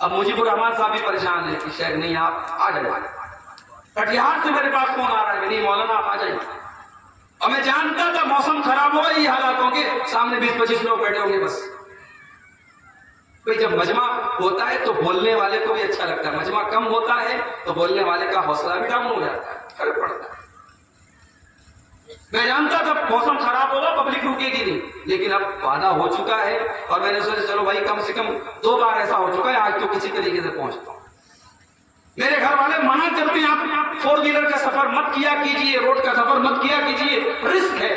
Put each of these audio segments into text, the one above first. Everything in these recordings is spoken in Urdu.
اب مجیب الرحمان صاحب بھی پریشان ہیں کہ شیخ نہیں آپ آ جائیں. کٹیہار سے میرے پاس فون آ رہا ہے, نہیں مولانا آپ آ جائیں. اور میں جانتا تھا موسم خراب ہوگا, یہ حالات ہوں گے, سامنے 20-25 لوگ بیٹھے ہوں گے بس. جب مجمع ہوتا ہے تو بولنے والے کو بھی اچھا لگتا ہے, مجمع کم ہوتا ہے تو بولنے والے کا حوصلہ بھی ڈاؤن ہو جاتا ہے, فرق پڑتا ہے. میں جانتا تھا موسم خراب ہوگا, پبلک رکے گی نہیں, لیکن اب وعدہ ہو چکا ہے اور میں نے سوچا چلو بھائی کم سے کم 2 بار ایسا ہو چکا ہے, آج تو کسی طریقے سے پہنچتا ہوں. میرے گھر والے منع کرتے ہیں آپ 4 ویلر کا سفر مت کیا کیجیے, روڈ کا سفر مت کیا کیجیے, رسک ہے.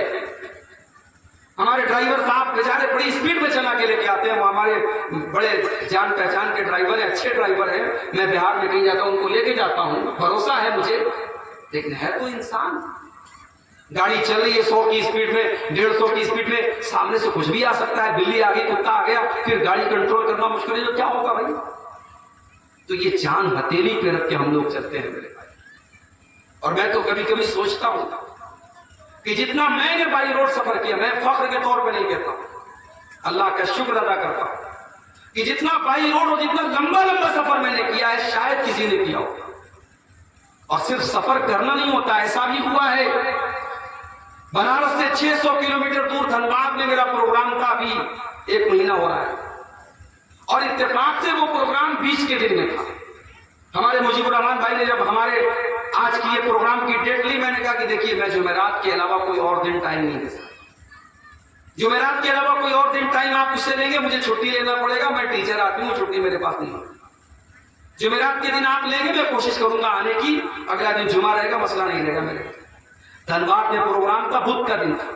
ہمارے ڈرائیور صاحب بیچارے بڑی اسپیڈ میں چلا کے لے کے آتے ہیں, وہ ہمارے بڑے جان پہچان کے ڈرائیور ہیں, اچھے ڈرائیور ہیں. میں بہار میں کہیں جاتا ہوں ان کو لے کے جاتا ہوں, بھروسہ ہے مجھے, لیکن ہے تو انسان. گاڑی چل رہی ہے 100 کی اسپیڈ میں, 150 کی اسپیڈ میں, سامنے سے کچھ بھی آ سکتا ہے, بلی آ گئی, کتا آ گیا, پھر گاڑی کنٹرول کرنا مشکل ہے, تو کیا ہوگا بھائی. تو یہ جان ہتھیلی پہ رکھ کے ہم لوگ چلتے ہیں میرے بھائی. اور میں تو کبھی کبھی سوچتا ہوں کہ جتنا میں نے بائی روڈ سفر کیا, میں فخر کے طور پہ نہیں کہتا ہوں, اللہ کا شکر ادا کرتا ہوں کہ جتنا بائی روڈ اور جتنا لمبا لمبا سفر میں نے کیا ہے شاید کسی نے کیا ہو. اور صرف سفر کرنا نہیں ہوتا, ایسا بھی ہوا ہے بنارس سے 600 کلومیٹر دور دھنباد میں میرا پروگرام تھا, ابھی 1 مہینہ ہو رہا ہے, اور اتفاق سے وہ پروگرام بیچ کے دن میں تھا. ہمارے مجیب الرحمان بھائی نے جب ہمارے آج کی یہ پروگرام کی ڈیٹ لی, میں نے کہا کہ دیکھیے میں جمعرات کے علاوہ کوئی اور دن ٹائم نہیں دے سکتا, جمعرات کے علاوہ کوئی اور دن ٹائم آپ مجھ سے لیں گے, مجھے چھٹی لینا پڑے گا, میں ٹیچر آدمی ہوں, چھٹی میرے پاس نہیں ہوتی. جمعرات کے دن آپ لیں گے, میں کوشش کروں گا آنے کی, اگلا دن جمعہ رہے گا, مسئلہ نہیں رہے گا میرے. دھنباد میں پروگرام تھا, بدھ کا دن تھا.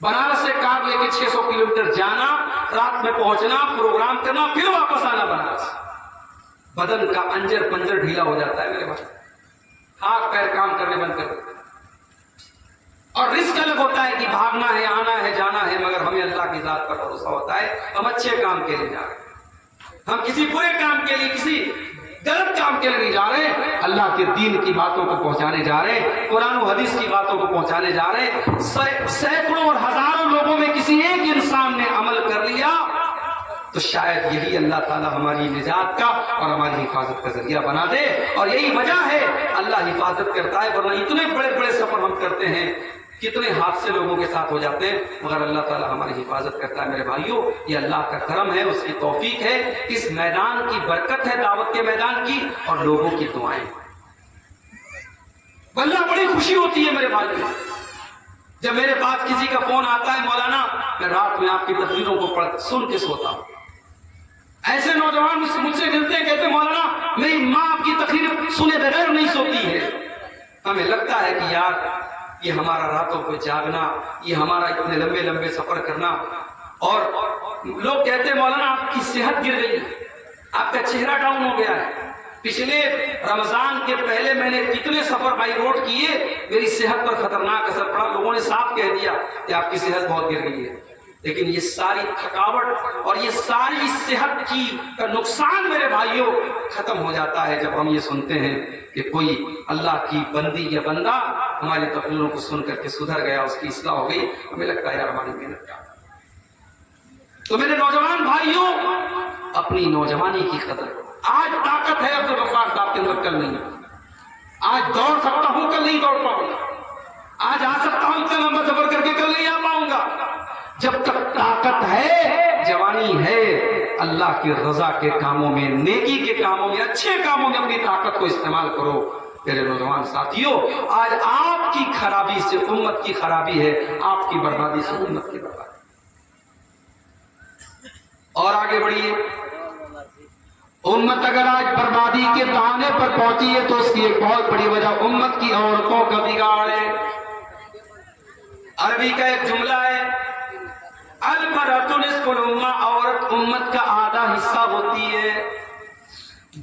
بنارس سے کار لے کے 600 کلومیٹر جانا, رات میں پہنچنا, پروگرام کرنا, پھر واپس آنا بنارس. بدن کا انجر پنجر ڈھیلا ہو جاتا ہے میرے بھائی, ہاتھ پیر کام کرنے بند کر دیتے ہیں. اور رزق الگ ہوتا ہے کہ بھاگنا ہے, آنا ہے, جانا ہے, مگر ہمیں اللہ کی ذات پر بھروسہ ہوتا ہے. ہم اچھے کام کے لیے جا رہے ہیں, ہم کسی برے کام کے لیے, کسی غلط کام کے لیے نہیں جا رہے, اللہ کے دین کی باتوں کو پہنچانے جا رہے ہیں, قرآن و حدیث کی باتوں کو پہنچانے جا رہے ہیں. سینکڑوں اور ہزاروں لوگوں میں کسی ایک انسان نے عمل کر لیا تو شاید یہی اللہ تعالیٰ ہماری نجات کا اور ہماری حفاظت کا ذریعہ بنا دے. اور یہی وجہ ہے اللہ حفاظت کرتا ہے, ورنہ اتنے بڑے بڑے سفر ہم کرتے ہیں, کتنے حادثے لوگوں کے ساتھ ہو جاتے ہیں, مگر اللہ تعالیٰ ہماری حفاظت کرتا ہے. میرے بھائیوں, یہ اللہ کا کرم ہے, اس کی توفیق ہے, اس میدان کی برکت ہے, دعوت کے میدان کی, اور لوگوں کی دعائیں. واللہ بڑی خوشی ہوتی ہے میرے بھائیوں جب میرے پاس کسی کا فون آتا ہے, مولانا میں رات میں آپ کی تقریروں کو سن کے سوتا ہوں. ایسے نوجوان مجھ سے ملتے ہیں, کہتے ہیں مولانا میری ماں آپ کی تقریر سنے بغیر نہیں سوتی ہے. ہمیں لگتا ہے کہ یار یہ ہمارا راتوں کو جاگنا, یہ ہمارا اتنے لمبے لمبے سفر کرنا. اور لوگ کہتے ہیں مولانا آپ کی صحت گر گئی, آپ کا چہرہ ڈاؤن ہو گیا ہے. پچھلے رمضان کے پہلے میں نے کتنے سفر بائی روڈ کیے, میری صحت پر خطرناک اثر پڑا. لوگوں نے صاف کہہ دیا کہ آپ کی صحت بہت گر گئی ہے. لیکن یہ ساری تھکاوٹ اور یہ ساری صحت کی نقصان میرے بھائیوں ختم ہو جاتا ہے جب ہم یہ سنتے ہیں کہ کوئی اللہ کی بندی یا بندہ ہماری تقریروں کو سن کر کے سدھر گیا, اس کی اصلاح ہو گئی. ہمیں لگتا ہے یار ہماری محنت کا. تو میرے نوجوان بھائیوں, اپنی نوجوانی کی قدر. آج طاقت ہے عبدالغفار صاحب کے اندر, کل نہیں. آج دوڑ سکتا ہوں, کل نہیں دوڑ پاؤں گا. آج آ سکتا ہوں اتنا لمبا سفر کر کے, کل نہیں آ پاؤں گا. جب تک طاقت ہے, جوانی ہے, اللہ کی رضا کے کاموں میں, نیکی کے کاموں میں, اچھے کاموں میں اپنی طاقت کو استعمال کرو. میرے نوجوان ساتھیوں, آج آپ کی خرابی سے امت کی خرابی ہے, آپ کی بربادی سے امت کی بربادی. اور آگے بڑھیے. امت اگر آج بربادی کے دانے پر پہنچی ہے تو اس کی ایک بہت بڑی وجہ امت کی عورتوں کا بگاڑ ہے. عربی کا ایک جملہ ہے, المرأۃ نصف الامہ, عورت امت کا آدھا حصہ ہوتی ہے.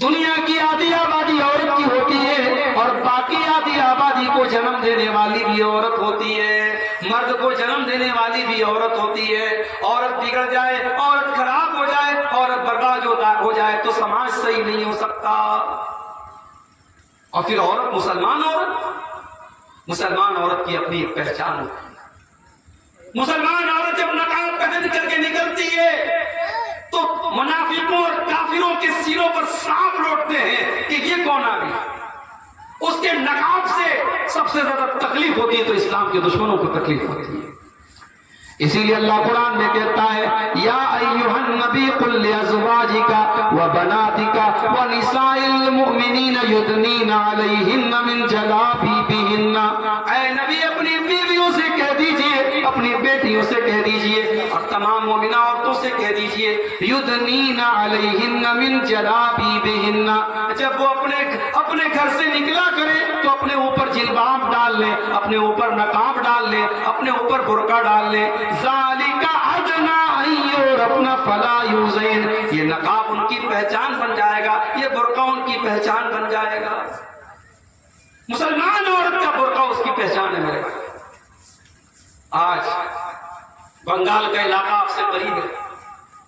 دنیا کی آدھی آبادی عورت کی ہوتی ہے, اور باقی آدھی آبادی کو جنم دینے والی بھی عورت ہوتی ہے, مرد کو جنم دینے والی بھی عورت ہوتی ہے. عورت بگڑ جائے, عورت خراب ہو جائے, عورت برباد ہو جائے تو سماج صحیح نہیں ہو سکتا. اور پھر عورت مسلمان عورت کی اپنی ایک پہچان ہوتی ہے. مسلمان عورت جب نقاب پہن کر کے نکلتی ہے تو منافقوں اور کافروں کے سینوں پر سانپ لوٹتے ہیں کہ یہ کون آ گیا. اس کے نقاب سے سب سے زیادہ تکلیف ہوتی ہے تو اسلام کے دشمنوں کو تکلیف ہوتی ہے. اسی لیے اللہ قرآن میں کہتا ہے یا ایھا النبی قل لازواجک وبناتک ونساء المؤمنین یدنین علیہن من جلابیبہن. اے نبی اپنی بیویوں سے کہہ دیجئے, اپنی بیٹیوں سے کہہ دیجئے اور تمام مومنہ عورتوں سے کہہ دیجئے یدنین علیہن من جلابیبہن. جب وہ اپنے گھر سے نکلا کرے تو اپنے اوپر جلباب ڈال لیں, اپنے اوپر نقاب ڈال لیں, اپنے اوپر برقع ڈال لیں. ذالک ادنی ان یعرفن فلا یؤذین. یہ نقاب ان کی پہچان بن جائے گا, یہ برقع ان کی پہچان بن جائے گا. مسلمان عورت کا برقع اس کی پہچان ہے میرے بھائی. آج بنگال کا علاقہ آپ سے قریب ہے.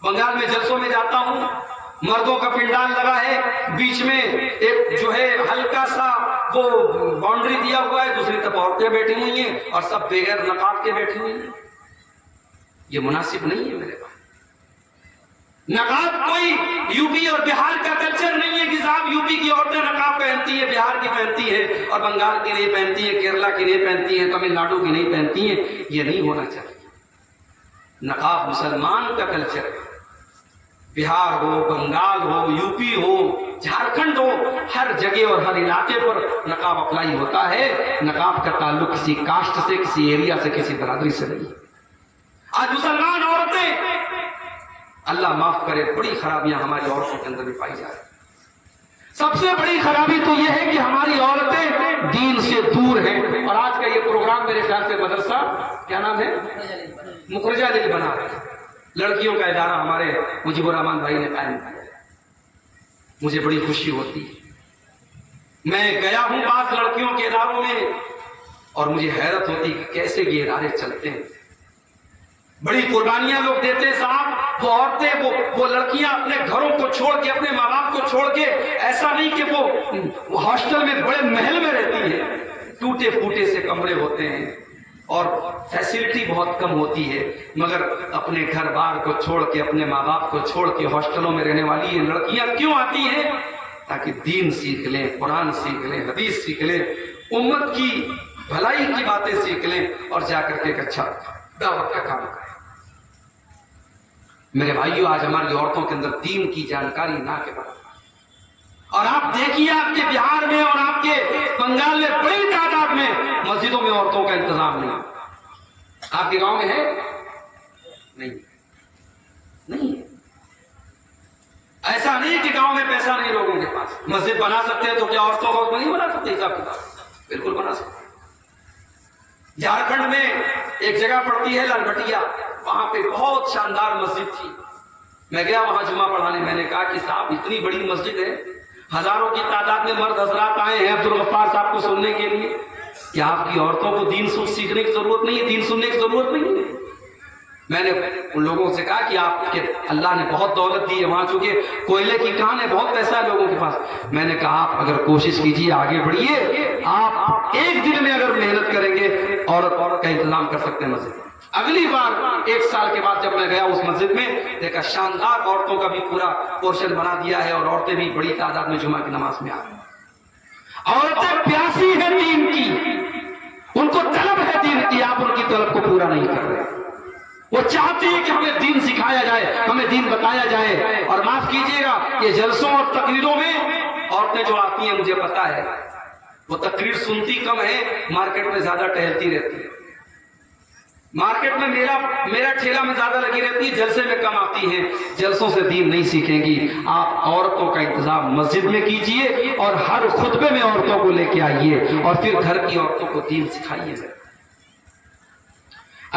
بنگال میں جلسوں میں جاتا ہوں, مردوں کا پنڈال لگا ہے, بیچ میں ایک جو ہے ہلکا سا وہ باؤنڈری دیا ہوا ہے, دوسری طرف عورتیں بیٹھی ہوئی ہیں اور سب بغیر نقاب کے بیٹھی ہوئی ہیں. یہ مناسب نہیں ہے میرے بھائی. نقاب کوئی یو پی اور بہار کا کلچر نہیں ہے کہ صاحب یو پی کی عورتیں نقاب پہنتی ہیں, بہار کی پہنتی ہے اور بنگال کی نہیں پہنتی ہیں, کیرلا کی نہیں پہنتی ہیں, تمل ناڈو کی نہیں پہنتی ہیں. یہ نہیں ہونا چاہیے. نقاب مسلمان کا کلچر ہے. بہار ہو, بنگال ہو, یو پی ہو, جھارکھنڈ ہو, ہر جگہ اور ہر علاقے پر نقاب اپلائی ہوتا ہے. نقاب کا تعلق کسی کاسٹ سے, کسی ایریا سے, کسی برادری سے نہیں. آج مسلمان عورتیں, اللہ معاف کرے, بڑی خرابیاں ہماری عورتوں کے اندر بھی پائی جا رہی. سب سے بڑی خرابی تو یہ ہے کہ ہماری عورتیں دین سے دور ہیں. اور آج کا یہ پروگرام میرے خیال سے مدرسہ کیا نام ہے, مخرجہ دل بنا رہے ہیں. لڑکیوں کا ادارہ ہمارے مجیب الرحمان بھائی نے قائم کیا. مجھے بڑی خوشی ہوتی ہے. میں گیا ہوں بعض لڑکیوں کے اداروں میں اور مجھے حیرت ہوتی کہ کیسے یہ ادارے چلتے ہیں. بڑی قربانیاں لوگ دیتے ہیں صاحب. وہ عورتیں, وہ لڑکیاں اپنے گھروں کو چھوڑ کے, اپنے ماں باپ کو چھوڑ کے, ایسا نہیں کہ وہ ہاسٹل میں بڑے محل میں رہتی ہے, ٹوٹے پھوٹے سے کمرے ہوتے ہیں اور فیسلٹی بہت کم ہوتی ہے, مگر اپنے گھر بار کو چھوڑ کے, اپنے ماں باپ کو چھوڑ کے ہاسٹلوں میں رہنے والی یہ لڑکیاں کیوں آتی ہیں؟ تاکہ دین سیکھ لیں, قرآن سیکھ لیں, حدیث سیکھ لیں, امت کی بھلائی کی باتیں سیکھ لیں اور جا کر کے ایک اچھا دعوت کا کام کریں. میرے بھائیو, آج ہماری عورتوں کے اندر دین کی جانکاری نہ کے برابر. اور آپ دیکھیے آپ کے بہار میں اور آپ کے بنگال میں بڑی تعداد میں مسجدوں میں عورتوں کا انتظام نہیں. آپ کے گاؤں میں ہے نہیں. ایسا نہیں کہ گاؤں میں پیسہ نہیں لوگوں کے پاس, مسجد بنا سکتے ہیں تو کیا عورتوں کو نہیں بنا سکتے؟ حساب کتاب بالکل بنا سکتے. جھارکھنڈ میں ایک جگہ پڑتی ہے لال بٹیا, وہاں پہ بہت شاندار مسجد تھی. میں گیا وہاں جمعہ پڑھانے. میں نے کہا کہ صاحب اتنی بڑی مسجد ہے, ہزاروں کی تعداد میں مرد حضرات آئے ہیں عبدالغفار صاحب کو سننے کے لیے. کیا آپ کی عورتوں کو دین سیکھنے کی ضرورت نہیں ہے, دین سننے کی ضرورت نہیں ہے؟ میں نے ان لوگوں سے کہا کہ آپ کے اللہ نے بہت دولت دی ہے وہاں, چونکہ کوئلے کی کان ہے, بہت پیسہ ہے لوگوں کے پاس. میں نے کہا آپ اگر کوشش کیجیے, آگے بڑھیے, آپ ایک دن میں اگر محنت کریں گے عورت کا انتظام کر سکتے ہیں مسجد. اگلی بار 1 سال کے بعد جب میں گیا اس مسجد میں, دیکھا شاندار عورتوں کا بھی پورا پورشن بنا دیا ہے اور عورتیں بھی بڑی تعداد میں جمعہ کی نماز میں آ رہی ہیں. عورتیں پیاسی ہیں دین کی, ان کو طلب ہے دین کی, آپ ان کی طلب کو پورا نہیں کر رہے. وہ چاہتی ہے کہ ہمیں دین سکھایا جائے, ہمیں دین بتایا جائے. اور معاف کیجیے گا, یہ جلسوں اور تقریروں میں عورتیں جو آتی ہیں مجھے پتا ہے وہ تقریر سنتی کم ہے, مارکیٹ میں زیادہ ٹہلتی رہتی ہے. مارکیٹ میں میرا ٹھیلا میں زیادہ لگی رہتی ہے, جلسے میں کم آتی ہیں. جلسوں سے دین نہیں سیکھیں گی. آپ عورتوں کا انتظام مسجد میں کیجئے اور ہر خطبے میں عورتوں کو لے کے آئیے اور پھر گھر کی عورتوں کو دین سکھائیے.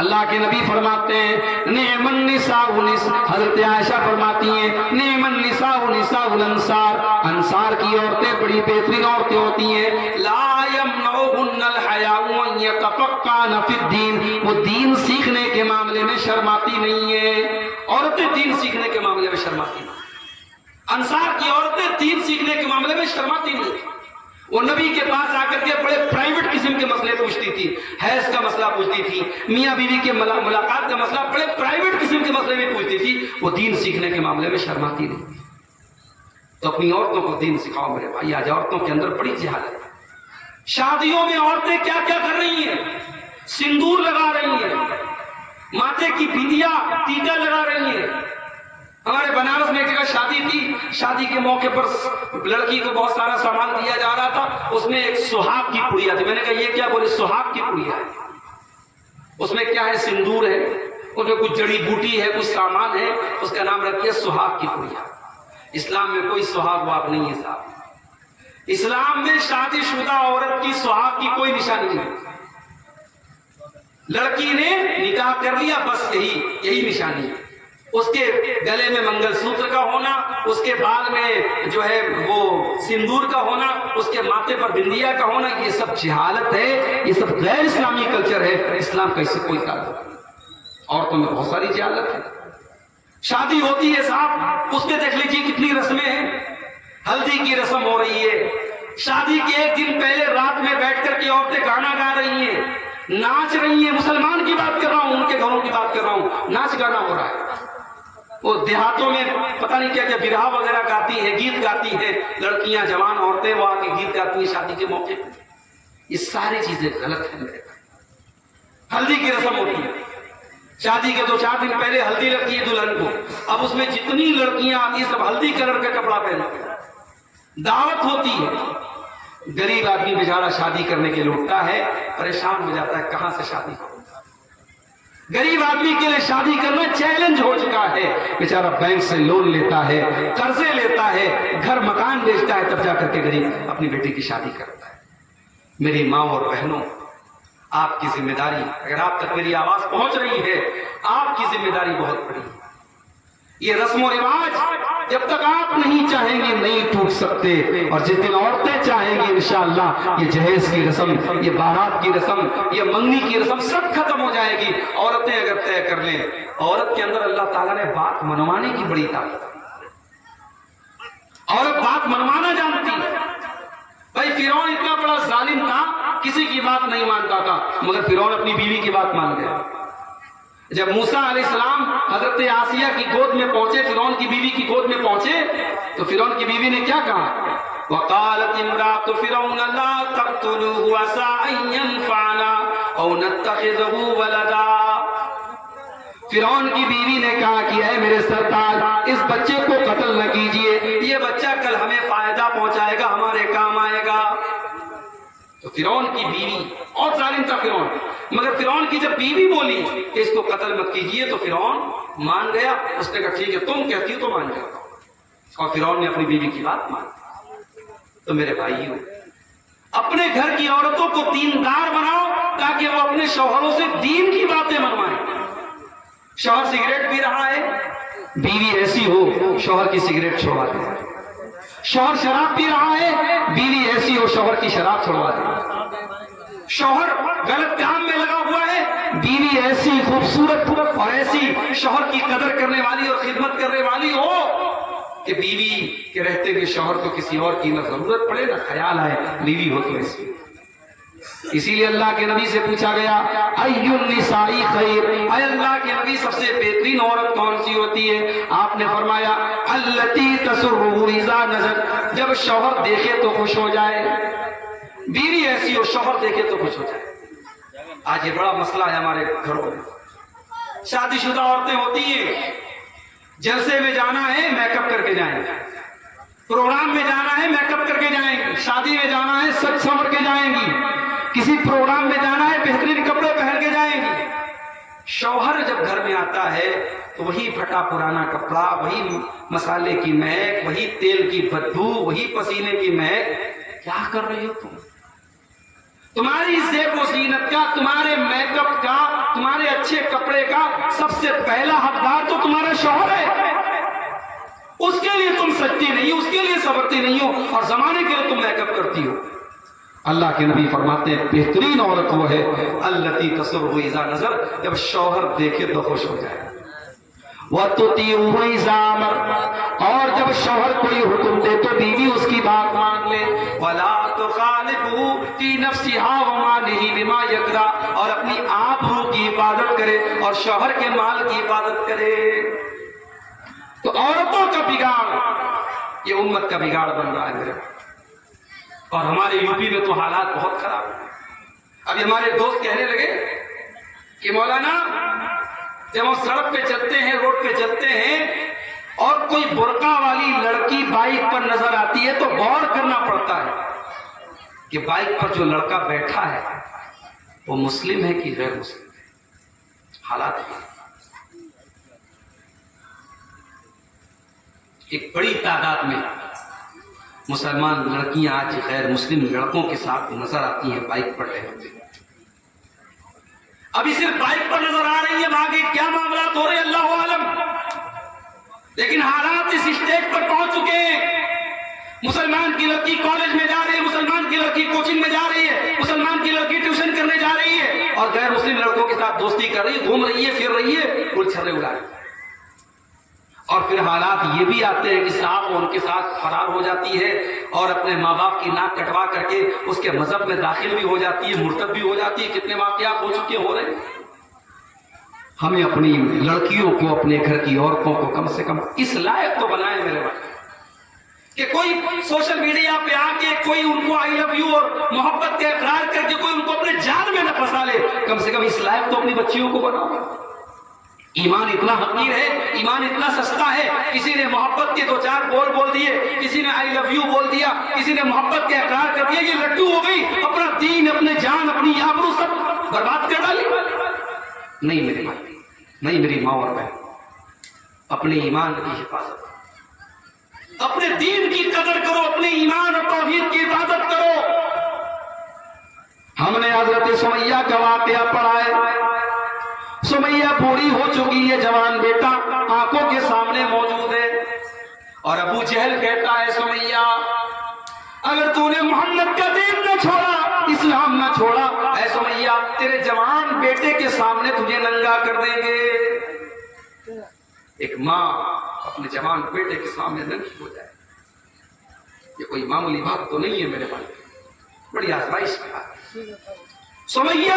اللہ کے نبی فرماتے ہیں نعم النساء, حضرت عائشہ فرماتی ہیں نعم النساء نساء الانصار, انصار کی عورتیں بڑی بہترین عورتیں ہوتی ہیں. لا یمنعهن الحیاء ان یتفقهن فی الدین, وہ دین سیکھنے کے معاملے میں شرماتی نہیں ہیں. عورتیں دین سیکھنے کے معاملے میں شرماتی نہیں. انصار کی عورتیں دین سیکھنے کے معاملے میں شرماتی نہیں. وہ نبی کے پاس آ کر کے بڑے پرائیویٹ قسم کے مسئلے پوچھتی تھی، حیض کا مسئلہ پوچھتی تھی، میاں بیوی کے ملاقات کا مسئلہ، بڑے پرائیویٹ قسم کے مسئلے بھی پوچھتی تھی. وہ دین سیکھنے کے معاملے میں شرماتی نہیں تھی. تو اپنی عورتوں کو دین سکھاؤ میرے بھائی. آج عورتوں کے اندر بڑی جہالت ہے. شادیوں میں عورتیں کیا کیا کر رہی ہیں؟ سندور لگا رہی ہیں، ماتھے کی بندیا ٹیکا لگا رہی ہیں. ہمارے بنارس میں ایک جگہ شادی تھی، شادی کے موقع پر لڑکی کو بہت سارا سامان دیا جا رہا تھا، اس میں ایک سہاگ کی پڑیا تھی. میں نے کہا یہ کیا؟ بولے سہاگ کی پڑیا ہے. اس میں کیا ہے؟ سندور ہے، اس میں کچھ جڑی بوٹی ہے، کچھ سامان ہے، اس کا نام رکھیے سہاگ کی پڑیا. اسلام میں کوئی سہاگ واگ نہیں ہے صاحب. اسلام میں شادی شدہ عورت کی سہاگ کی کوئی نشانی نہیں. لڑکی نے نکاح کر لیا، بس یہی نشانی ہے. اس کے گلے میں منگل سوتر کا ہونا، اس کے بال میں جو ہے وہ سندور کا ہونا، اس کے ماتھے پر بندیا کا ہونا، یہ سب جہالت ہے، یہ سب غیر اسلامی کلچر ہے. اسلام کا اس سے کوئی تعلق نہیں. عورتوں میں بہت ساری جہالت ہے. شادی ہوتی ہے صاحب، اس میں دیکھ لیجیے کتنی رسمیں ہیں. ہلدی کی رسم ہو رہی ہے، شادی کے ایک دن پہلے رات میں بیٹھ کر کے عورتیں گانا گا رہی ہیں، ناچ رہی ہیں. مسلمان کی بات کر رہا ہوں، ان کے گھروں کی بات کر رہا ہوں. ناچ گانا ہو رہا ہے. وہ دیہاتوں میں پتہ نہیں کیا کیا برہا وغیرہ گاتی ہے، گیت گاتی ہے لڑکیاں، جوان عورتیں وہ آ کے گیت گاتی ہیں شادی کے موقع پہ. یہ ساری چیزیں غلط ہیں میرے بھائی. ہلدی کی رسم ہوتی ہے، شادی کے 2-4 دن پہلے ہلدی لگتی ہے دلہن کو. اب اس میں جتنی لڑکیاں آتی ہیں سب ہلدی کلر کا کپڑا پہنتی ہیں. دعوت ہوتی ہے، غریب آدمی بیچارہ شادی کرنے کے لیے اٹھتا ہے، پریشان ہو جاتا ہے کہاں سے شادی کروں. غریب آدمی کے لیے شادی کرنا چیلنج ہو چکا ہے. بیچارہ بینک سے لون لیتا ہے، قرضے لیتا ہے، گھر مکان بیچتا ہے، تب جا کر کے غریب اپنی بیٹی کی شادی کرتا ہے. میری ماں اور بہنوں، آپ کی ذمہ داری، اگر آپ تک میری آواز پہنچ رہی ہے، آپ کی ذمہ داری بہت بڑی ہے. یہ رسم و رواج جب تک آپ نہیں چاہیں گے نہیں ٹوٹ سکتے، اور جس دن عورتیں چاہیں گی انشاءاللہ یہ جہیز کی رسم، یہ بارات کی رسم، یہ منگنی کی رسم سب ختم ہو جائے گی. عورتیں اگر طے کر لیں، عورت کے اندر اللہ تعالیٰ نے بات منوانے کی بڑی طاقت. عورت بات منوانا جانتی ہے. بھائی فرعون اتنا بڑا ظالم تھا، کسی کی بات نہیں مانتا تھا، مگر فرعون اپنی بیوی کی بات مان گیا. جب موسیٰ علیہ السلام حضرت آسیہ کی گود میں پہنچے، فرعون کی بیوی کی گود میں پہنچے، تو فرعون کی بیوی نے کیا کہا؟ وقالت امرأة فرعون لا تقتلوه عسى ان ينفعنا او نتخذه ولدا. فرعون کی بیوی نے کہا کہ اے میرے سردار، اس بچے کو قتل نہ کیجئے، یہ بچہ کل ہمیں فائدہ پہنچائے گا، ہمارے کام آئے گا. تو فرعون کی بیوی، اور ظالم تھا فرعون، مگر فرعون کی جب بیوی بولی کہ اس کو قتل مت کیجئے تو فرعون مان گیا. اس نے کہا ٹھیک ہے تم کہتی ہو تو مان جاتا ہوں. اور فرعون نے اپنی بیوی کی بات مان. تو میرے بھائیوں، اپنے گھر کی عورتوں کو دیندار بناؤ تاکہ وہ اپنے شوہروں سے دین کی باتیں منوائیں. شوہر سگریٹ پی رہا ہے، بیوی ایسی ہو شوہر کی سگریٹ چھوڑوا دے. شوہر شراب پی رہا ہے، بیوی ایسی ہو شوہر کی شراب چھوڑوا دے. شوہر غلط کام میں لگا ہوا ہے، بیوی ایسی خوبصورت اور ایسی شوہر کی قدر کرنے والی اور خدمت کرنے والی ہو کہ بیوی کے رہتے ہوئے شوہر کو کسی اور کی نہ ضرورت پڑے نہ خیال آئے، بیوی ہو تو ایسی. اسی لیے اللہ کے نبی سے پوچھا گیا ای النساء خیر، اے اللہ کے نبی سب سے بہترین عورت کون سی ہوتی ہے؟ آپ نے فرمایا التی تسرہ اذا نظر، جب شوہر دیکھے تو خوش ہو جائے. بیوی ایسی ہو شوہر دیکھے تو خوش ہو جائے. آج یہ بڑا مسئلہ ہے ہمارے گھروں میں. شادی شدہ عورتیں ہوتی ہیں، جلسے میں جانا ہے میک اپ کر کے جائیں گے، پروگرام میں جانا ہے میک اپ کر کے جائیں گی، شادی میں جانا ہے سج سنور کے جائیں گی، کسی پروگرام میں جانا ہے بہترین کپڑے پہن کے جائیں گی. شوہر جب گھر میں آتا ہے تو وہی پھٹا پرانا کپڑا، وہی مسالے کی مہک، وہی تیل کی بدبو، وہی پسینے کی مہک. کیا کر رہی ہو تم؟ تمہاری زیب و زینت کا، تمہارے میک اپ کا، تمہارے اچھے کپڑے کا سب سے پہلا حقدار تو تمہارا شوہر ہے. اس کے لیے تم سجتی نہیں ہو، اس کے لیے سنورتی نہیں ہو، اور زمانے کے لیے تم میک اپ کرتی ہو. اللہ کے نبی فرماتے ہیں بہترین عورت وہ ہے التی تسرہ اذا نظر، جب شوہر دیکھے تو خوش ہو جائے. وَتُطِيعُهُ اذا امر، اور جب شوہر کوئی حکم دے تو بیوی اس کی بات مان لے. وَلَا تُخَالِفْ نفسہا ومالہ بما یکرہ، اور اپنی آبرو کی حفاظت کرے اور شوہر کے مال کی حفاظت کرے۔ تو عورتوں کا بگاڑ یہ امت کا بگاڑ بن رہا ہے میرے بھائی، اور ہمارے یو پی میں تو حالات بہت خراب ہیں۔ ابھی ہمارے دوست کہنے لگے کہ مولانا جب ہم سڑک پہ چلتے ہیں، روڈ پہ چلتے ہیں اور کوئی برقع والی لڑکی بائک پر نظر آتی ہے تو غور کرنا پڑتا ہے کہ بائک پر جو لڑکا بیٹھا ہے وہ مسلم ہے کہ غیر مسلم ہے۔ حالات یہ ایک بڑی تعداد میں مسلمان لڑکیاں آج غیر مسلم لڑکوں کے ساتھ نظر آتی ہیں بائک پر ٹہلتے ہیں۔ ابھی صرف بائک پر نظر آ رہی ہے، آگے کیا معاملات ہو رہے ہیں اللہ عالم، لیکن حالات اس اسٹیج پر پہنچ چکے ہیں۔ مسلمان کی لڑکی کالج میں جا رہی ہے، مسلمان کی لڑکی کوچنگ میں جا رہی ہے، مسلمان کی لڑکی ٹیوشن کرنے جا رہی ہے اور غیر مسلم لڑکوں کے ساتھ دوستی کر رہی ہے، گھوم رہی ہے، پھر رہی ہے، گل چھرے اڑا رہی ہے۔ اور پھر حالات یہ بھی آتے ہیں کہ صاحب ان کے ساتھ فرار ہو جاتی ہے اور اپنے ماں باپ کی ناک کٹوا کر کے اس کے مذہب میں داخل بھی ہو جاتی ہے، مرتد بھی ہو جاتی ہے۔ کتنے واقعات ہو چکے ہو رہے ہیں۔ ہمیں اپنی لڑکیوں کو، اپنے گھر کی عورتوں کو کم سے کم اس لائق تو بنائیں میرے بھائی کہ کوئی سوشل میڈیا پہ آ کے کوئی ان کو آئی لو یو اور محبت کے اقرار کر کے کوئی ان کو اپنے جال میں نہ پھنسا لے۔ کم سے کم اس لائق تو اپنی بچیوں کو بناؤ۔ ایمان اتنا حقیر ہے، ایمان اتنا سستا ہے، کسی نے محبت کے دو چار بول دیے، کسی نے آئی لو یو بول دیا، کسی نے محبت کے اقرار کر دیا، یہ لڈو ہو گئی، اپنا دین، اپنے جان، اپنی آبرو سب برباد کر ڈالی۔ نہیں میرے بھائی، نہیں میری ماں اور بہن، اپنے ایمان کی حفاظت، اپنے دین کی قدر کرو، اپنے ایمان اور توحید کی حفاظت کرو۔ ہم نے حضرت سمیہ کا واقعہ پڑھا ہے۔ سمیہ بوڑھی ہو چکی ہے، جوان بیٹا آنکھوں کے سامنے موجود ہے اور ابو جہل کہتا ہے سمیہ اگر تو نے محمد کا دین نہ چھوڑا، اسلام نہ چھوڑا، اے سمیہ تیرے جوان بیٹے کے سامنے تجھے ننگا کر دیں گے۔ ایک ماں اپنے جوان بیٹے کے سامنے ننگی ہو جائے، یہ کوئی معمولی بات تو نہیں ہے میرے بھائی، بڑی آزمائش کی بات ہے۔ سمیہ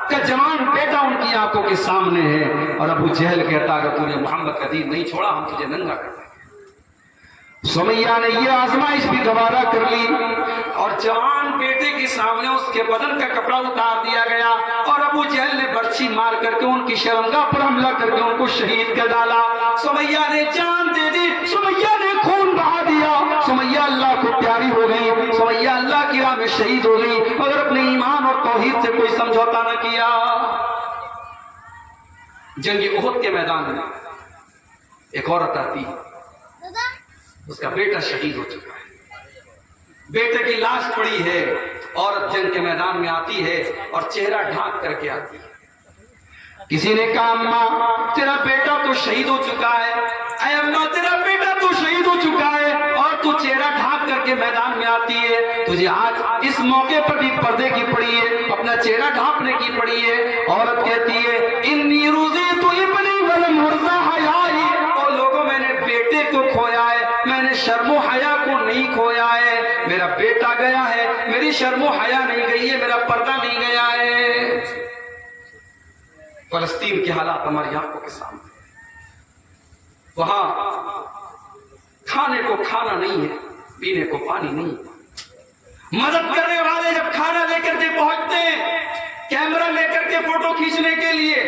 کا جوان بیٹا ان کی آنکھوں کے سامنے ہے اور ابو جہل کہتا اگر تو نے محمد کا دین نہیں چھوڑا ہم تجھے ننگا کر دیں گے۔ سمیہ نے یہ آزمائش بھی گوارا کر لی اور جوان بیٹے کے سامنے اس کے بدن کا کپڑا اتار دیا گیا اور ابو جہل نے برچھی مار کر کے ان کی شرمگاہ پر حملہ کر کے ان کو شہید کر ڈالا۔ سمیہ نے جان دے دی، سمیہ نے خون بہا دیا، سمیہ اللہ کو پیاری ہو گئی، سمیہ اللہ کی راہ میں شہید ہو گئی مگر اپنے ایمان اور توحید سے کوئی سمجھوتا نہ کیا۔ جنگ احد کے میدان میں ایک عورت آتی ہے، اس کا بیٹا شہید ہو چکا ہے، بیٹے کی لاش پڑی ہے، عورت جنگ کے میدان میں آتی ہے اور چہرہ ڈھانک کر کے آتی ہے۔ کسی نے کہا اماں تیرا بیٹا تو شہید ہو چکا ہے، اے اماں تیرا بیٹا تو شہید ہو چکا ہے اور تو چہرہ ڈھانک کر کے میدان میں آتی ہے، تجھے آج اس موقع پر بھی پردے کی پڑی ہے، اپنا چہرہ ڈھانپنے کی پڑی ہے۔ عورت کہتی ہے انی رضیت ابنی ولم ارضى حیائی، اور لوگوں میں نے بیٹے کو کھویا ہے، میں نے شرم و حیا کو نہیں کھویا ہے، میرا بیٹا گیا ہے، میری شرم و حیا نہیں گئی ہے، میرا پردہ نہیں گیا ہے۔ فلسطین کے حالات ہماری آنکھوں کے سامنے، وہاں کھانے کو کھانا نہیں ہے، پینے کو پانی نہیں ہے۔ مدد کرنے والے جب کھانا لے کر کے پہنچتے ہیں کیمرہ لے کر کے فوٹو کھینچنے کے لیے،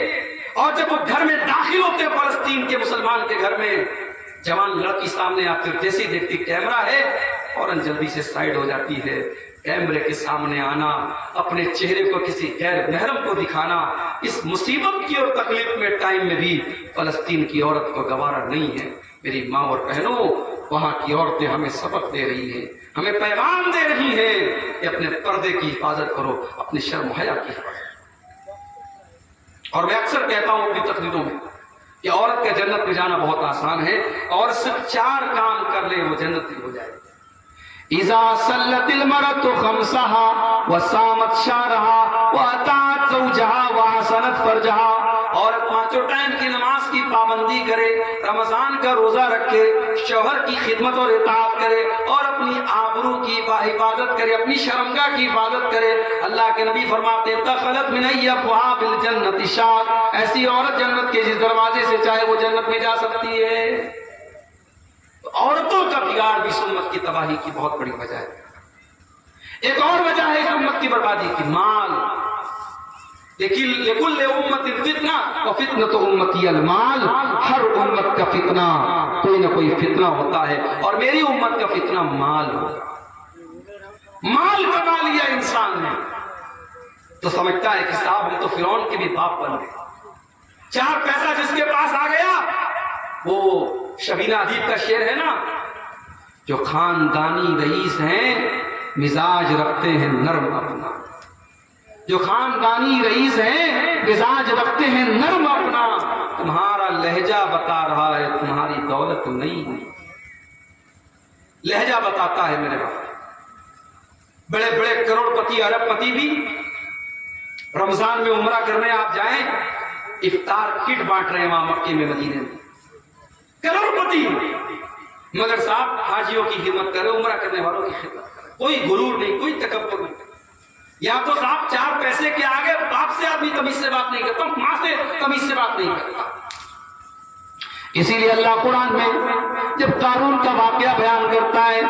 اور جب وہ گھر میں داخل ہوتے فلسطین کے مسلمان کے گھر میں، جوان لڑکی سامنے آتی ہے، جیسے ہی دیکھتی کیمرہ ہے فوراً جلدی سے سائیڈ ہو جاتی ہے۔ کیمرے کے سامنے آنا، اپنے چہرے کو کسی غیر محرم کو دکھانا، اس مصیبت کی اور تکلیف میں ٹائم میں بھی فلسطین کی عورت کو گوارا نہیں ہے۔ میری ماں اور بہنوں، وہاں کی عورتیں ہمیں سبق دے رہی ہیں، ہمیں پیغام دے رہی ہیں کہ اپنے پردے کی حفاظت کرو، اپنے شرم و حیا کی حفاظت کرو۔ اور میں اکثر کہتا ہوں اپنی تقریروں میں کہ عورت کا جنت میں جانا بہت آسان ہے، اور صرف 4 کام کر لے وہ جنتی ہو جائے۔ اذا صلت المرأة خمسها وصامت شهرها واطاعت زوجها واحسنت فرجها عورت 5 ٹائم کی نماز کی پابندی کرے، رمضان کا روزہ رکھے، شوہر کی خدمت اور اطاعت کرے اور اپنی آبرو کی حفاظت کرے، اپنی شرمگاہ کی حفاظت کرے، اللہ کے نبی فرماتے ہیں دخلت من ابواب الجنت شاء، ایسی عورت جنت کے جس دروازے سے چاہے وہ جنت میں جا سکتی ہے۔ تو عورتوں کا بگاڑ بھی اس امت کی تباہی کی بہت بڑی وجہ ہے۔ ایک اور وجہ ہے اس امت کی بربادی کی، مال۔ لیکن لکل امت فتنہ وفتنۃ امتی المال، ہر امت کا فتنہ کوئی نہ کوئی فتنہ ہوتا ہے، اور میری امت کا فتنہ مال ہوگا۔ مال کما لیا انسان نے تو سمجھتا ہے کہ صاحب ہم تو فرعون کے بھی باپ بن گئے۔ 4 پیسہ جس کے پاس آ گیا، وہ شبینہ ادیب کا شعر ہے نا، جو خاندانی رئیس ہیں مزاج رکھتے ہیں نرم اپنا، جو خاندانی رئیس ہیں مزاج رکھتے ہیں نرم اپنا، تمہارا لہجہ بتا رہا ہے تمہاری دولت نہیں ہے۔ لہجہ بتاتا ہے میرے بھائی۔ بڑے بڑے کروڑ پتی ارب پتی بھی رمضان میں عمرہ کرنے آپ جائیں، افطار کٹ بانٹ رہے ہیں وہاں مکے میں مدینے میں، کروڑ پتی، مگر صاحب حاجیوں کی خدمت کرے، عمرہ کرنے والوں کی خدمت کرے، کوئی غرور نہیں، کوئی تکبر نہیں۔ یا تو صاحب 4 پیسے کے آگے باپ سے آدمی تمیز سے بات نہیں کرتا، ماں سے تمیز سے بات نہیں کرتا۔ اسی لیے اللہ قرآن میں جب قارون کا واقعہ بیان کرتا ہے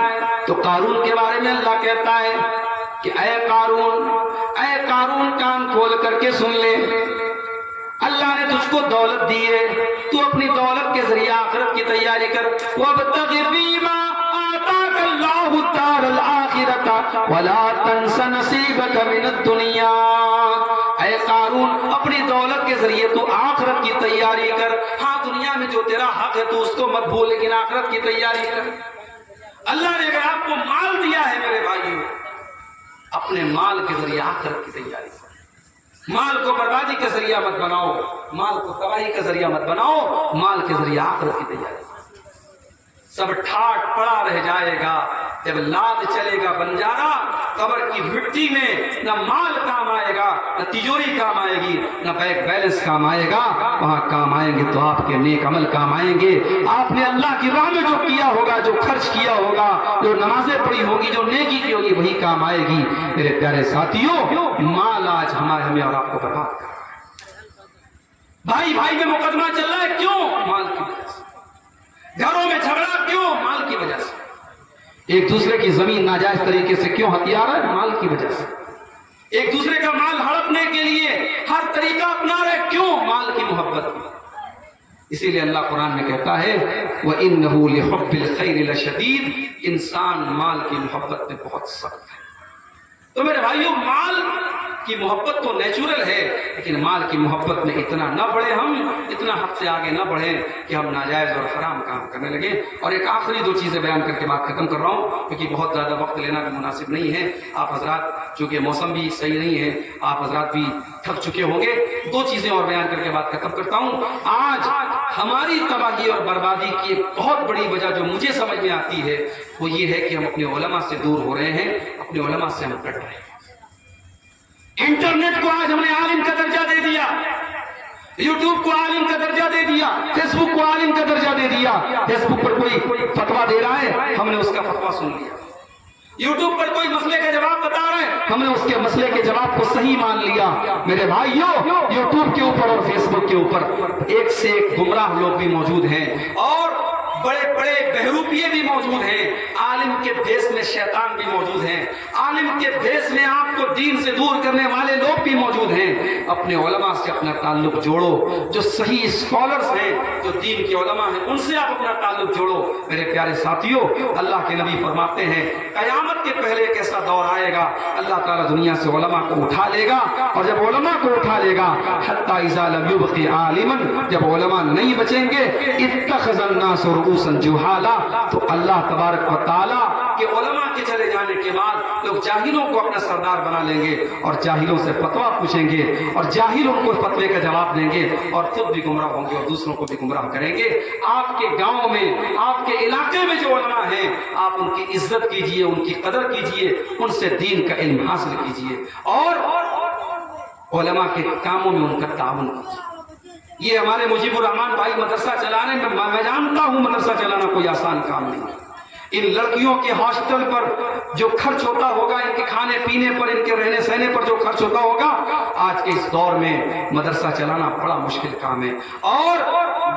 تو قارون کے بارے میں اللہ کہتا ہے کہ اے قارون کان کھول کر کے سن لے، اللہ نے تجھ کو دولت دی ہے، تو اپنی دولت کے ذریعے آخرت کی تیاری کر، وابتغ فیما آتاک اللہ الدار الآخرۃ ولا تنس نصیبک من الدنیا۔ اے قارون اپنی دولت کے ذریعے تو آخرت کی تیاری کر، ہاں دنیا میں جو تیرا حق ہے تو اس کو مت بھول، لیکن آخرت کی تیاری کر۔ اللہ نے اگر آپ کو مال دیا ہے میرے بھائیوں، اپنے مال کے ذریعے آخرت کی تیاری کر۔ مال کو بربادی کا ذریعہ مت بناؤ، مال کو تباہی کا ذریعہ مت بناؤ، مال کے ذریعے آخرت کی تیاری کرو۔ سب ٹھاٹ پڑا رہ جائے گا جب لاد چلے گا بنجارا، قبر کی مٹی میں نہ مال کام آئے گا، نہ تجوری کام آئے گی، نہ بینک بیلنس کام آئے گا، وہاں کام آئیں گے تو آپ کے نیک عمل کام آئیں گے۔ آپ نے اللہ کی راہ میں جو کیا ہوگا، جو خرچ کیا ہوگا، جو نمازیں پڑھی ہوگی، جو نیکی کی ہوگی، وہی کام آئے گی۔ میرے پیارے ساتھیوں، مال آج ہمیں اور آپ کو برباد کر رہا ہے۔ بھائی بھائی میں مقدمہ چل رہا ہے، کیوں؟ مال کی وجہ سے۔ گھروں میں جھگڑا کیوں؟ مال کی وجہ سے۔ ایک دوسرے کی زمین ناجائز طریقے سے کیوں ہتھیار ہے؟ مال کی وجہ سے۔ ایک دوسرے کا مال ہڑپنے کے لیے ہر طریقہ اپنا رہے، کیوں؟ مال کی محبت۔ اسی لیے اللہ قرآن میں کہتا ہے وَإِنَّهُ لِحُبِّ الْخَيْرِ لَشَدِيدٌ، انسان مال کی محبت میں بہت سخت ہے۔ تو میرے بھائیوں، مال کی محبت تو نیچرل ہے، لیکن مال کی محبت میں اتنا نہ بڑھے، ہم اتنا حد سے آگے نہ بڑھیں کہ ہم ناجائز اور حرام کام کرنے لگے۔ اور ایک آخری 2 چیزیں بیان کر کے بات ختم کر رہا ہوں، کیونکہ بہت زیادہ وقت لینا بھی مناسب نہیں ہے۔ آپ حضرات، چونکہ موسم بھی صحیح نہیں ہے، آپ حضرات بھی تھک چکے ہوں گے۔ 2 چیزیں اور بیان کر کے بات ختم کرتا ہوں۔ آج ہماری تباہی اور بربادی کی ایک بہت بڑی وجہ جو مجھے سمجھ میں آتی ہے وہ یہ ہے کہ ہم اپنے علماء سے دور ہو رہے ہیں، اپنے علماء سے ہم کٹ رہے ہیں۔ انٹرنیٹ کو آج ہم نے عالم کا درجہ دے دیا، یوٹیوب کو عالم کا درجہ دے دیا، فیس بک کو عالم کا درجہ دے دیا۔ فیس بک پر کوئی فتویٰ دے رہا ہے، ہم نے اس کا فتویٰ سن لیا۔ یوٹیوب پر کوئی مسئلے کا جواب بتا رہے ہیں، ہم نے اس کے مسئلے کے جواب کو صحیح مان لیا۔ میرے بھائیوں، یوٹیوب کے اوپر اور فیس بک کے اوپر ایک سے ایک گمراہ لوگ بھی موجود ہیں، اور بڑے بڑے بہروپیے بھی موجود ہیں۔ عالم کے بھیس میں شیطان بھی موجود ہیں، عالم کے بھیس میں آپ کو دین سے دور کرنے والے لوگ بھی موجود ہیں۔ اپنے علماء سے اپنا تعلق جوڑو، جو صحیح اسکالرز ہیں، جو دین کے علماء ہیں، ان سے آپ اپنا تعلق جوڑو۔ میرے پیارے ساتھیوں، اللہ کے نبی فرماتے ہیں قیامت کے پہلے ایک ایسا دور آئے گا، اللہ تعالیٰ دنیا سے علماء کو اٹھا لے گا، اور جب علماء کو اٹھا لے گا حتی اذا لم یبق عالما، جب علماء نہیں بچیں گے، اتخذ الناس رؤوسا جہالا، تو اللہ تبارک و تعالیٰ کہ علماء کے چلے جانے کے بعد لوگ جاہلوں کو اپنا سردار بنا لیں گے، اور جاہلوں سے فتویٰ پوچھیں گے، اور جاہل ان کو فتوے کا جواب دیں گے، اور خود بھی گمراہ ہوں گے اور دوسروں کو بھی گمراہ کریں گے۔ آپ کے گاؤں میں، آپ کے علاقے میں جو علماء ہیں، آپ ان کی عزت کیجئے، ان کی قدر کیجئے، ان سے دین کا علم حاصل کیجئے، اور علماء کے کاموں میں ان کا تعاون کیجئے۔ یہ ہمارے مجیب الرحمان بھائی مدرسہ چلانے میں جانتا ہوں مدرسہ چلانا کوئی آسان کام نہیں ہے. ان لڑکیوں کے ہاسٹل پر جو خرچ ہوتا ہوگا، ان کے کھانے پینے پر، ان کے رہنے سہنے پر جو خرچ ہوتا ہوگا، آج کے اس دور میں مدرسہ چلانا بڑا مشکل کام ہے. اور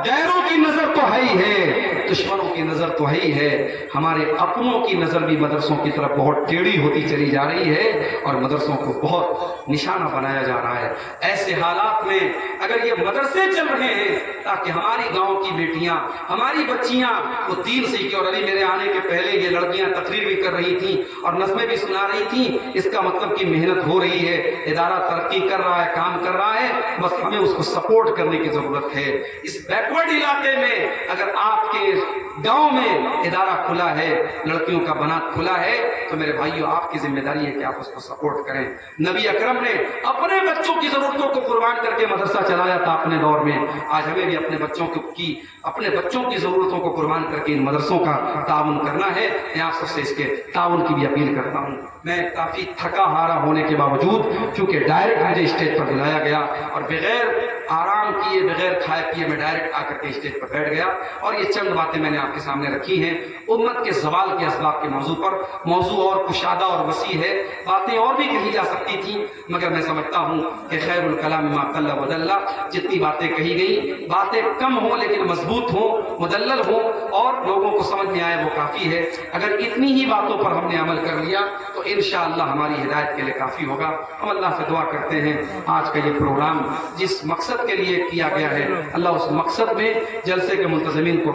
غیروں کی نظر تو ہے ہی ہے، دشمنوں کی نظر تو ہے ہی ہے، ہمارے اپنوں کی نظر بھی مدرسوں کی طرف بہت ٹیڑھی ہوتی چلی جا رہی ہے اور مدرسوں کو بہت نشانہ بنایا جا رہا ہے. ایسے حالات میں اگر یہ مدرسے چل رہے ہیں تاکہ ہماری گاؤں کی بیٹیاں، ہماری بچیاں وہ دین سیکھیں. اور ابھی میرے آنے کے پہلے یہ لڑکیاں تقریر بھی کر رہی تھیں اور نظمیں بھی سنا رہی تھیں، اس کا مطلب کہ محنت ہو رہی ہے، ادارہ ترقی کر رہا ہے، کام کر رہا ہے، بس ہمیں اس کو سپورٹ کرنے کی ضرورت ہے. اس بیکورڈ علاقے میں اگر آپ کے گاؤں میں ادارہ کھلا ہے، لڑکیوں کا بنات کھلا ہے، تو میرے بھائیوں آپ کی ذمہ داری ہے کہ آپ اس کو سپورٹ کریں. نبی اکرم نے اپنے بچوں کی ضرورتوں کو قربان کر کے مدرسہ چلایا تھا اپنے دور میں. آج ہمیں بھی اپنے بچوں کی ضرورتوں کو قربان کر کے ان مدرسوں کا تعاون کرنا ہے. میں آپ سب سے اس کے تعاون کی بھی اپیل کرتا ہوں. میں کافی تھکا ہارا ہونے کے باوجود چونکہ ڈائریکٹ مجھے اسٹیج پر بلایا گیا اور بغیر آرام کیے، بغیر کھائے پیے میں ڈائریکٹ آ کر کے اسٹیج پر بیٹھ گیا اور یہ چند باتیں میں نے آپ کے سامنے رکھی ہیں امت کے زوال کے اسباب کے موضوع پر. موضوع اور کشادہ اور وسیع ہے، باتیں اور بھی کہی جا سکتی تھیں، مگر میں سمجھتا ہوں کہ خیر الکلام ما قل ودل. جتنی باتیں کہی گئی باتیں کم ہوں لیکن مضبوط ہوں، مدلل ہوں اور لوگوں کو سمجھ میں آئے وہ کافی ہے. اگر اتنی ہی باتوں پر ہم نے عمل کر لیا تو انشاءاللہ ہماری ہدایت کے لیے کافی ہوگا. ہم اللہ سے دعا کرتے ہیں آج کا یہ پروگرام جس مقصد کے لیے کیا گیا ہے، اللہ اس مقصد میں جلسے کے منتظمین کو